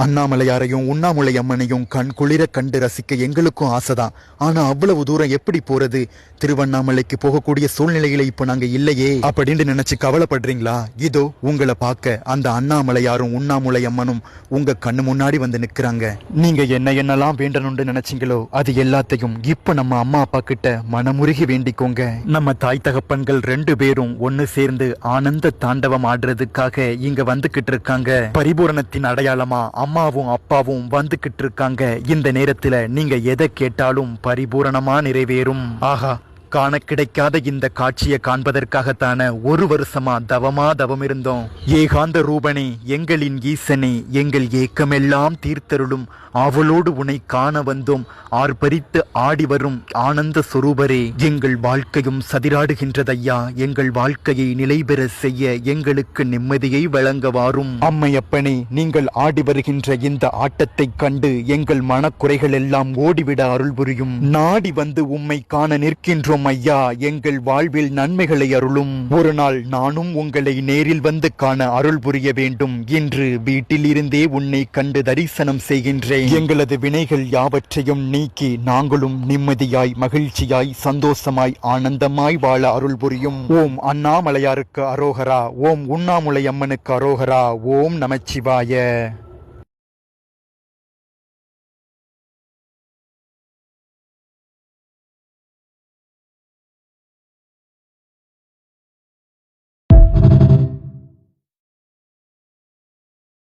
அண்ணாமலையாரையும் உண்ணாமுலை அம்மனையும் கண் குளிர கண்டு ரசிக்க எங்களுக்கும் ஆசைதான். ஆனா அவ்வளவு தூரம் எப்படி போறது? திருவண்ணாமலைக்கு போகக்கூடிய சூழ்நிலையில இப்ப நாங்க இல்லையே அப்படின்னு நினைச்சு கவலைப்படுறீங்களா? இதோ உங்களை பார்க்க அந்த அண்ணாமலையாரும் உண்ணாமுலை அம்மனும் உங்க கண்ணு முன்னாடி வந்து நிக்கிறாங்க. நீங்க என்னெல்லாம் வேண்டணும்னு நினைச்சீங்களோ அது எல்லாத்தையும் இப்ப நம்ம அம்மா அப்பா கிட்ட மனமுருகி வேண்டிக்கோங்க. நம்ம தாய் தகப்பன்கள் 2 பேரும் ஒன்னு சேர்ந்து ஆனந்த தாண்டவம் ஆடுறதுக்காக இங்க வந்துகிட்டு இருக்காங்க. பரிபூரணத்தின் அடையாளமா அம்மாவும் அப்பாவும் வந்துகிட்டு இருக்காங்க. இந்த நேரத்துல நீங்க எதை கேட்டாலும் பரிபூரணமா நிறைவேறும். ஆஹா, காண கிடைக்காத இந்த காட்சியை காண்பதற்காகத்தான 1 வருஷமா தவம் இருந்தோம். ஏகாந்த ரூபனே, எங்களின் ஈசனே, எங்கள் ஏக்கமெல்லாம் தீர்த்தருளும் அவளோடு உன்னை காண வந்தோம். ஆர்ப்பரித்து ஆடி வரும் ஆனந்த சுரூபரே, எங்கள் வாழ்க்கையும் சதிராடுகின்றதையா. எங்கள் வாழ்க்கையை நிலை பெற செய்ய எங்களுக்கு நிம்மதியை வழங்க வாரும். அம்மையப்பனே, நீங்கள் ஆடி வருகின்ற இந்த ஆட்டத்தை கண்டு எங்கள் மனக்குறைகள் எல்லாம் ஓடிவிட அருள் புரியும். நாடி வந்து உம்மை காண நிற்கின்றோம் ஐயா. எங்கள் வாழ்வில் நன்மைகளை அருளும். ஒரு நாள் நானும் உங்களை நேரில் வந்து காண அருள் புரிய வேண்டும். இன்று வீட்டில் இருந்தே உன்னை கண்டு தரிசனம் செய்கின்றேன். எங்களது வினைகள் யாவற்றையும் நீக்கி நாங்களும் நிம்மதியாய் மகிழ்ச்சியாய் சந்தோஷமாய் ஆனந்தமாய் வாழ அருள் புரியும். ஓம் அண்ணாமலையாருக்கு அரோகரா. ஓம் உண்ணாமுலை அம்மனுக்கு அரோகரா. ஓம் நமச்சிவாய.